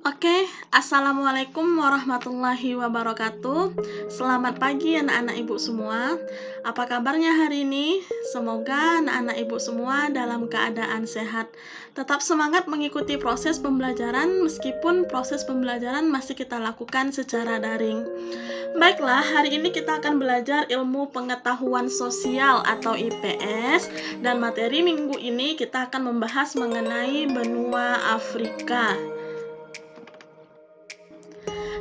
Oke, Assalamualaikum warahmatullahi wabarakatuh. Selamat pagi anak-anak ibu semua. Apa kabarnya hari ini? Semoga anak-anak ibu semua dalam keadaan sehat. Tetap semangat mengikuti proses pembelajaran meskipun proses pembelajaran masih kita lakukan secara daring. Baiklah, hari ini kita akan belajar ilmu pengetahuan sosial atau IPS, dan materi minggu ini kita akan membahas mengenai benua Afrika.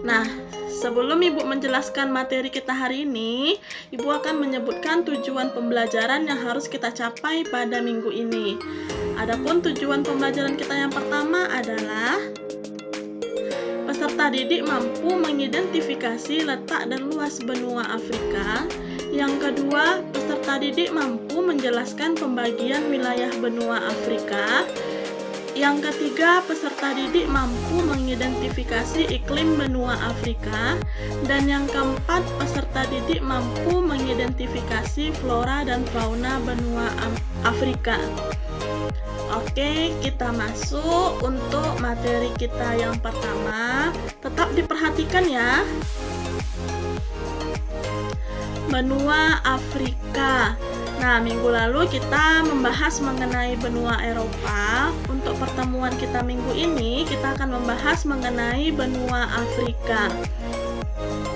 Nah, sebelum Ibu menjelaskan materi kita hari ini, Ibu akan menyebutkan tujuan pembelajaran yang harus kita capai pada minggu ini. Adapun tujuan pembelajaran kita yang pertama adalah peserta didik mampu mengidentifikasi letak dan luas benua Afrika. Yang kedua, peserta didik mampu menjelaskan pembagian wilayah benua Afrika. Yang ketiga, peserta didik mampu mengidentifikasi iklim benua Afrika. Dan yang keempat, peserta didik mampu mengidentifikasi flora dan fauna benua Afrika. Oke, kita masuk untuk materi kita yang pertama. Tetap diperhatikan ya. Benua Afrika. Nah, minggu lalu kita membahas mengenai benua Eropa. Untuk pertemuan kita minggu ini, kita akan membahas mengenai benua Afrika.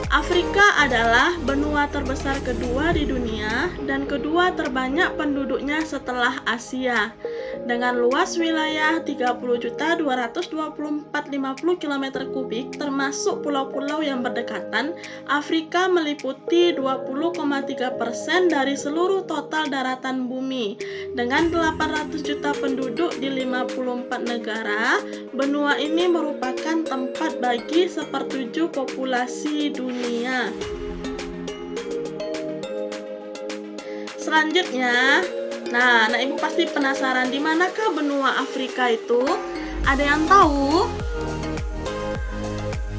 Afrika adalah benua terbesar kedua di dunia dan kedua terbanyak penduduknya setelah Asia. Dengan luas wilayah 30.224.050 km kubik, termasuk pulau-pulau yang berdekatan, Afrika meliputi 20,3% dari seluruh total daratan bumi. Dengan 800 juta penduduk di 54 negara, benua ini merupakan tempat bagi sepertujuh populasi dunia. Selanjutnya, nah, anak ibu pasti penasaran di manakah benua Afrika itu? Ada yang tahu?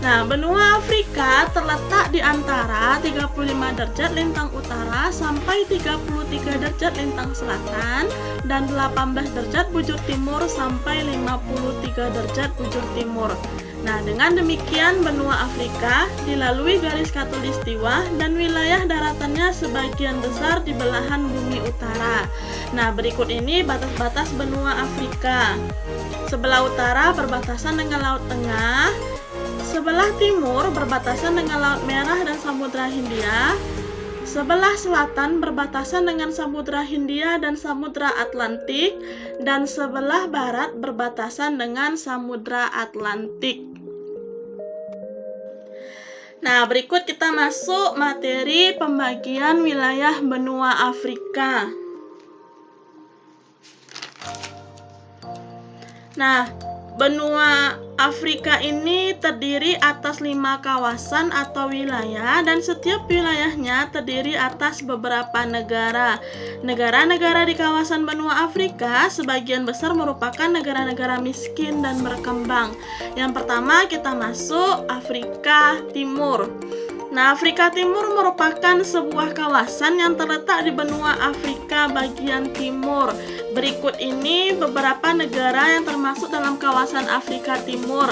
Nah, benua Afrika terletak di antara 35 derajat lintang utara sampai 33 derajat lintang selatan dan 18 derajat bujur timur sampai 53 derajat bujur timur. Nah, dengan demikian benua Afrika dilalui garis khatulistiwa dan wilayah daratannya sebagian besar di belahan bumi utara. Nah, berikut ini batas-batas benua Afrika. Sebelah utara berbatasan dengan Laut Tengah, sebelah timur berbatasan dengan Laut Merah dan Samudra Hindia, sebelah selatan berbatasan dengan Samudra Hindia dan Samudra Atlantik, dan sebelah barat berbatasan dengan Samudra Atlantik. Nah, berikut kita masuk materi pembagian wilayah benua Afrika. Nah, benua Afrika ini terdiri atas 5 kawasan atau wilayah, dan setiap wilayahnya terdiri atas beberapa negara. Negara-negara di kawasan benua Afrika sebagian besar merupakan negara-negara miskin dan berkembang. Yang pertama kita masuk Afrika Timur. Nah, Afrika Timur merupakan sebuah kawasan yang terletak di benua Afrika bagian timur. Berikut ini beberapa negara yang termasuk dalam kawasan Afrika Timur.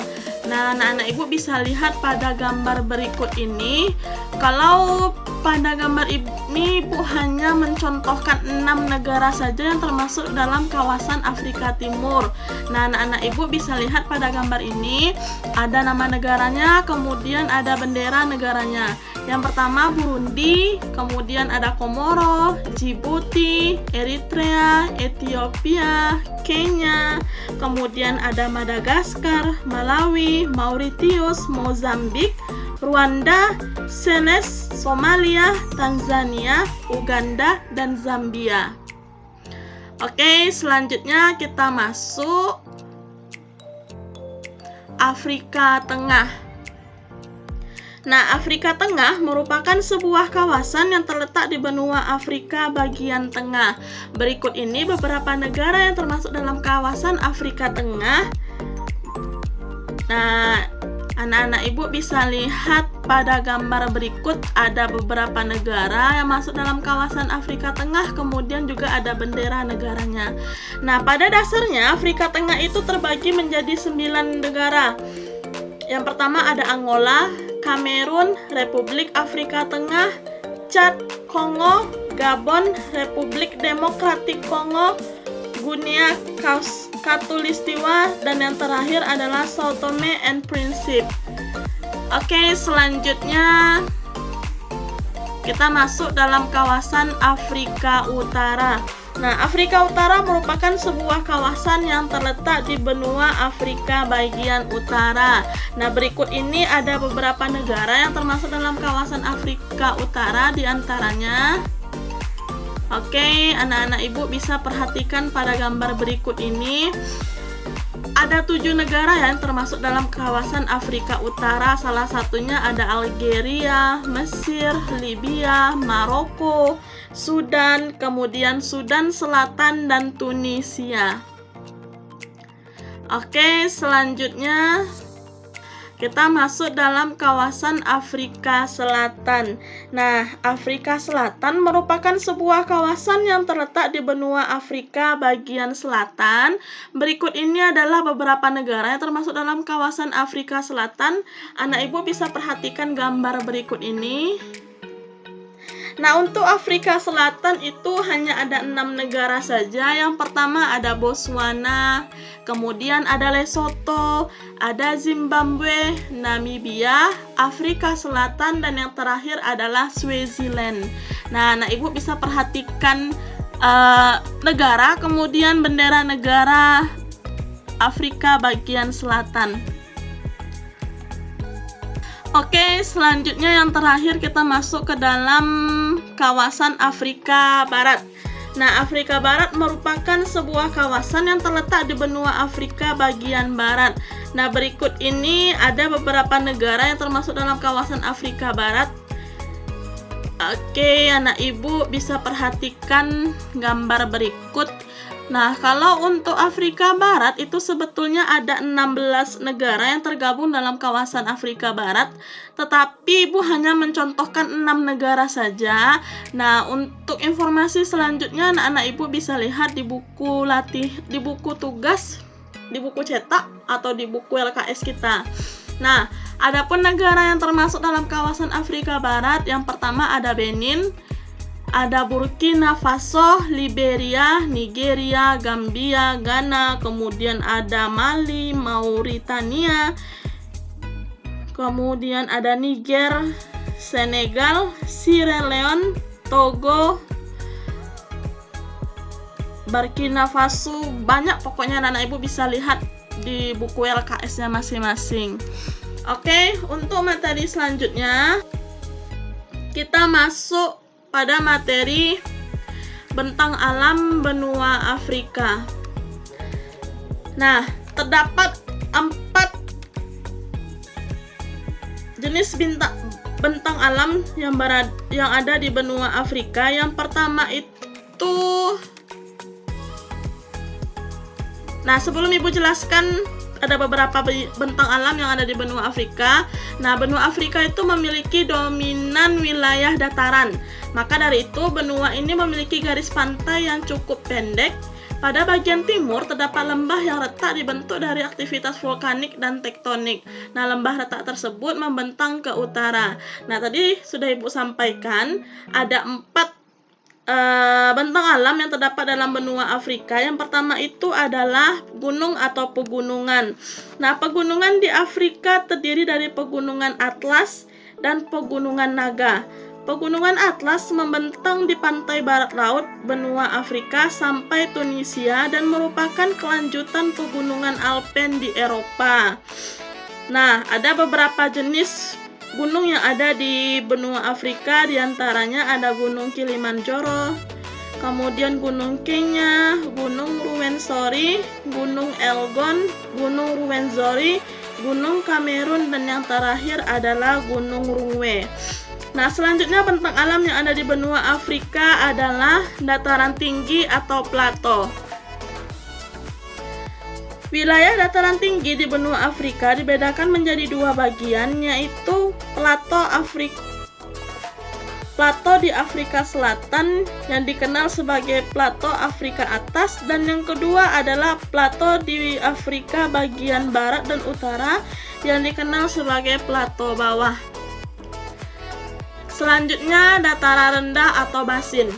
Nah, anak-anak ibu bisa lihat pada gambar berikut ini. Kalau pada gambar ini ibu hanya mencontohkan 6 negara saja yang termasuk dalam kawasan Afrika Timur. Nah, anak-anak ibu bisa lihat pada gambar ini ada nama negaranya, kemudian ada bendera negaranya. Yang pertama Burundi, kemudian ada Komoro, Djibouti, Eritrea, Ethiopia, Kenya, kemudian ada Madagaskar, Malawi, Mauritius, Mozambik, Rwanda, Seychelles, Somalia, Tanzania, Uganda, dan Zambia. Oke, selanjutnya kita masuk Afrika Tengah. Nah, Afrika Tengah merupakan sebuah kawasan yang terletak di benua Afrika bagian tengah. Berikut ini beberapa negara yang termasuk dalam kawasan Afrika Tengah. Nah, anak-anak ibu bisa lihat pada gambar berikut ada beberapa negara yang masuk dalam kawasan Afrika Tengah, kemudian juga ada bendera negaranya. Nah, pada dasarnya Afrika Tengah itu terbagi menjadi 9 negara. Yang pertama ada Angola, Kamerun, Republik Afrika Tengah, Chad, Kongo, Gabon, Republik Demokratik Kongo, Guinea Khatulistiwa, dan yang terakhir adalah Sao Tome and Principe. Oke, selanjutnya kita masuk dalam kawasan Afrika Utara. Nah, Afrika Utara merupakan sebuah kawasan yang terletak di benua Afrika bagian utara. Nah, berikut ini ada beberapa negara yang termasuk dalam kawasan Afrika Utara, di antaranya. Oke, anak-anak ibu bisa perhatikan pada gambar berikut ini. Ada 7 negara yang termasuk dalam kawasan Afrika Utara. Salah satunya ada Algeria, Mesir, Libya, Maroko, Sudan, kemudian Sudan Selatan, dan Tunisia. Oke, selanjutnya kita masuk dalam kawasan Afrika Selatan. Nah, Afrika Selatan merupakan sebuah kawasan yang terletak di benua Afrika bagian selatan. Berikut ini adalah beberapa negara yang termasuk dalam kawasan Afrika Selatan. Anak ibu bisa perhatikan gambar berikut ini. Nah, untuk Afrika Selatan itu hanya ada 6 negara saja. Yang pertama ada Botswana, kemudian ada Lesotho, ada Zimbabwe, Namibia, Afrika Selatan, dan yang terakhir adalah Swaziland. Nah, anak ibu bisa perhatikan negara, kemudian bendera negara Afrika bagian selatan. Oke, selanjutnya yang terakhir kita masuk ke dalam kawasan Afrika Barat. Nah, Afrika Barat merupakan sebuah kawasan yang terletak di benua Afrika bagian barat. Nah, berikut ini ada beberapa negara yang termasuk dalam kawasan Afrika Barat. Oke, anak ibu bisa perhatikan gambar berikut. Nah, kalau untuk Afrika Barat itu sebetulnya ada 16 negara yang tergabung dalam kawasan Afrika Barat, tetapi Ibu hanya mencontohkan 6 negara saja. Nah, untuk informasi selanjutnya anak-anak Ibu bisa lihat di buku tugas, di buku cetak atau di buku LKS kita. Nah, adapun negara yang termasuk dalam kawasan Afrika Barat, yang pertama ada Benin, ada Burkina Faso, Liberia, Nigeria, Gambia, Ghana, kemudian ada Mali, Mauritania, kemudian ada Niger, Senegal, Sierra Leone, Togo, Burkina Faso, banyak pokoknya anak ibu bisa lihat di buku LKS-nya masing-masing. Oke, untuk materi selanjutnya kita masuk pada materi bentang alam benua Afrika. Nah, terdapat 4 jenis bentang alam yang ada di benua Afrika. Yang pertama itu, nah sebelum ibu jelaskan, ada beberapa bentang alam yang ada di benua Afrika. Nah, benua Afrika itu memiliki dominan wilayah dataran. Maka dari itu, benua ini memiliki garis pantai yang cukup pendek. Pada bagian timur terdapat lembah yang retak dibentuk dari aktivitas vulkanik dan tektonik. Nah, lembah retak tersebut membentang ke utara. Nah, tadi sudah ibu sampaikan ada 4 bentang alam yang terdapat dalam benua Afrika. Yang pertama itu adalah gunung atau pegunungan. Nah, pegunungan di Afrika terdiri dari pegunungan Atlas dan pegunungan Naga. Pegunungan Atlas membentang di pantai barat laut benua Afrika sampai Tunisia dan merupakan kelanjutan pegunungan Alpen di Eropa. Nah, ada beberapa jenis gunung yang ada di benua Afrika, diantaranya ada Gunung Kilimanjaro, kemudian Gunung Kenya, Gunung Ruwenzori, Gunung Elgon, Gunung Ruwenzori, Gunung Kamerun, dan yang terakhir adalah Gunung Rungwe. Nah, selanjutnya bentang alam yang ada di benua Afrika adalah dataran tinggi atau plato. Wilayah dataran tinggi di benua Afrika dibedakan menjadi 2 bagian, yaitu plato Afrika plato di Afrika Selatan yang dikenal sebagai plato Afrika Atas, dan yang kedua adalah plato di Afrika bagian barat dan utara yang dikenal sebagai plato bawah. Selanjutnya, dataran rendah atau basin.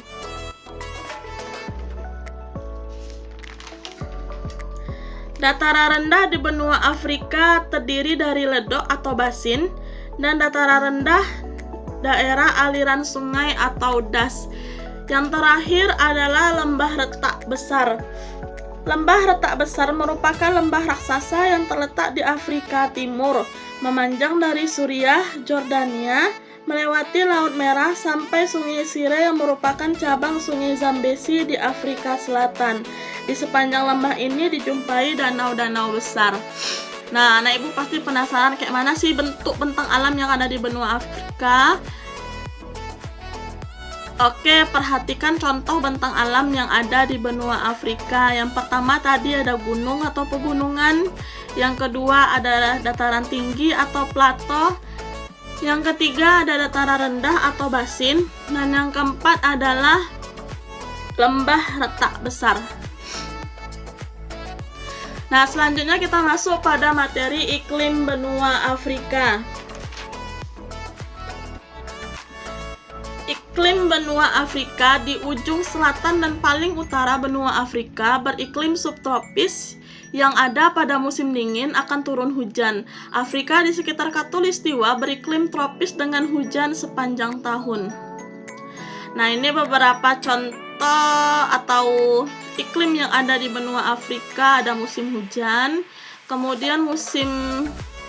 Dataran rendah di benua Afrika terdiri dari ledok atau basin, dan dataran rendah daerah aliran sungai atau das. Yang terakhir adalah lembah retak besar. Lembah retak besar merupakan lembah raksasa yang terletak di Afrika Timur, memanjang dari Suriah, Jordania, melewati Laut Merah sampai Sungai Sire yang merupakan cabang Sungai Zambezi di Afrika Selatan. Di sepanjang lembah ini dijumpai danau-danau besar. Nah, anak ibu pasti penasaran kayak mana sih bentuk bentang alam yang ada di benua Afrika. Oke, perhatikan contoh bentang alam yang ada di benua Afrika. Yang pertama tadi ada gunung atau pegunungan. Yang kedua adalah dataran tinggi atau plato. Yang ketiga ada dataran rendah atau basin. Dan yang keempat adalah lembah retak besar. Nah, selanjutnya kita masuk pada materi iklim benua Afrika. Iklim benua Afrika di ujung selatan dan paling utara benua Afrika beriklim subtropis yang ada pada musim dingin akan turun hujan. Afrika di sekitar Khatulistiwa beriklim tropis dengan hujan sepanjang tahun. Nah, ini beberapa contoh atau iklim yang ada di benua Afrika. Ada musim hujan, kemudian musim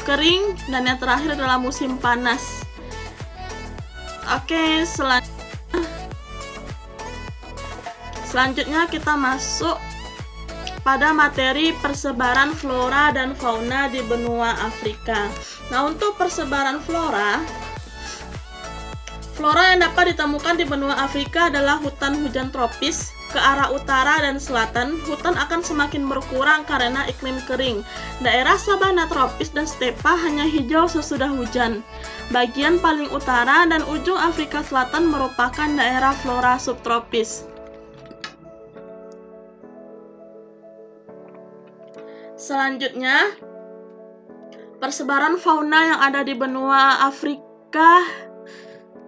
kering, dan yang terakhir adalah musim panas. Oke, selanjutnya kita masuk pada materi persebaran flora dan fauna di benua Afrika. Nah, untuk persebaran flora yang dapat ditemukan di benua Afrika adalah hutan hujan tropis. Ke arah utara dan selatan, hutan akan semakin berkurang karena iklim kering. Daerah sabana tropis dan stepa hanya hijau sesudah hujan. Bagian paling utara dan ujung Afrika Selatan merupakan daerah flora subtropis. Selanjutnya, persebaran fauna yang ada di benua Afrika.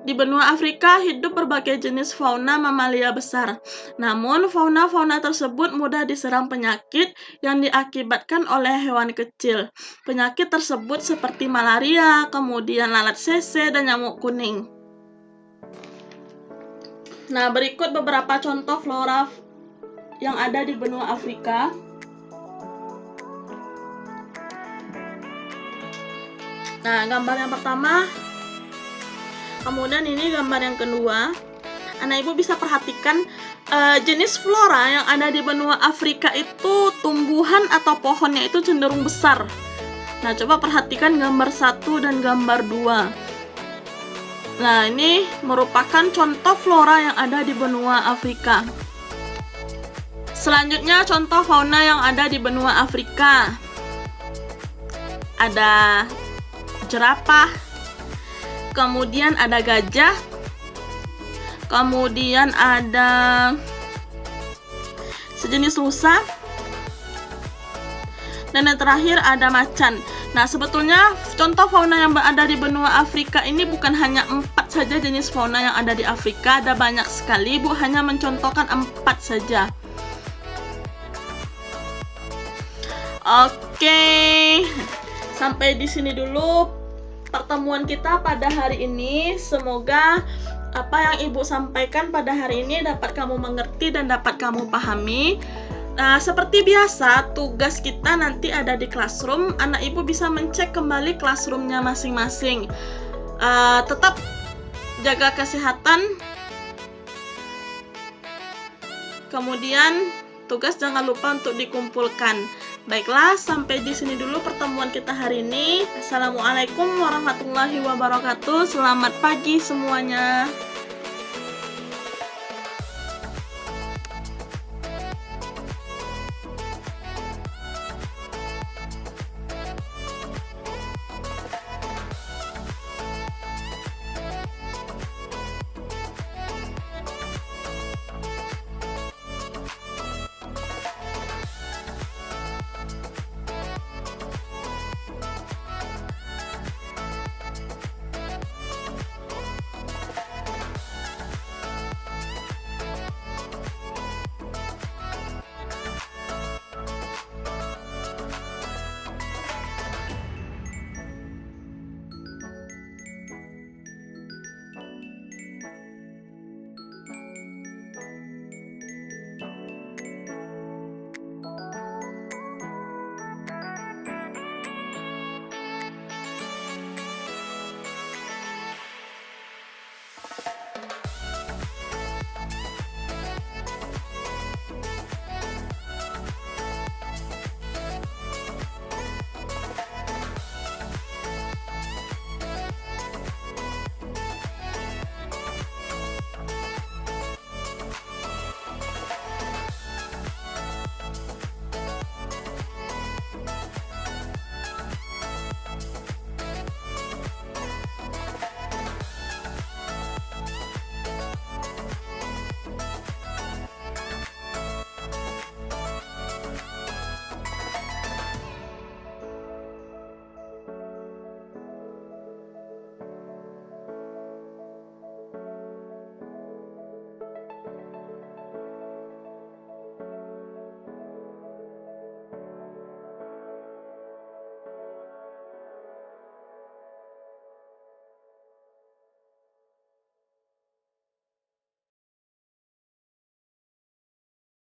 Di benua Afrika hidup berbagai jenis fauna mamalia besar. Namun, fauna-fauna tersebut mudah diserang penyakit yang diakibatkan oleh hewan kecil. Penyakit tersebut seperti malaria, kemudian lalat sese, dan nyamuk kuning. Nah, berikut beberapa contoh flora yang ada di benua Afrika. Nah, gambar yang pertama, kemudian ini gambar yang kedua. Anak ibu bisa perhatikan jenis flora yang ada di benua Afrika itu tumbuhan atau pohonnya itu cenderung besar. Nah, coba perhatikan gambar 1 dan gambar 2. Nah, ini merupakan contoh flora yang ada di benua Afrika. Selanjutnya, contoh fauna yang ada di benua Afrika. Ada jerapah, kemudian ada gajah, kemudian ada sejenis rusa, dan yang terakhir ada macan. Nah, sebetulnya contoh fauna yang ada di benua Afrika ini bukan hanya 4 saja jenis fauna yang ada di Afrika, ada banyak sekali. Bu hanya mencontohkan 4 saja. Oke, sampai di sini dulu pertemuan kita pada hari ini. Semoga apa yang ibu sampaikan pada hari ini dapat kamu mengerti dan dapat kamu pahami. Nah, seperti biasa, tugas kita nanti ada di classroom. Anak ibu bisa mencek kembali classroomnya masing-masing. Tetap jaga kesehatan. Kemudian tugas jangan lupa untuk dikumpulkan. Baiklah, sampai di sini dulu pertemuan kita hari ini. Assalamualaikum warahmatullahi wabarakatuh. Selamat pagi semuanya.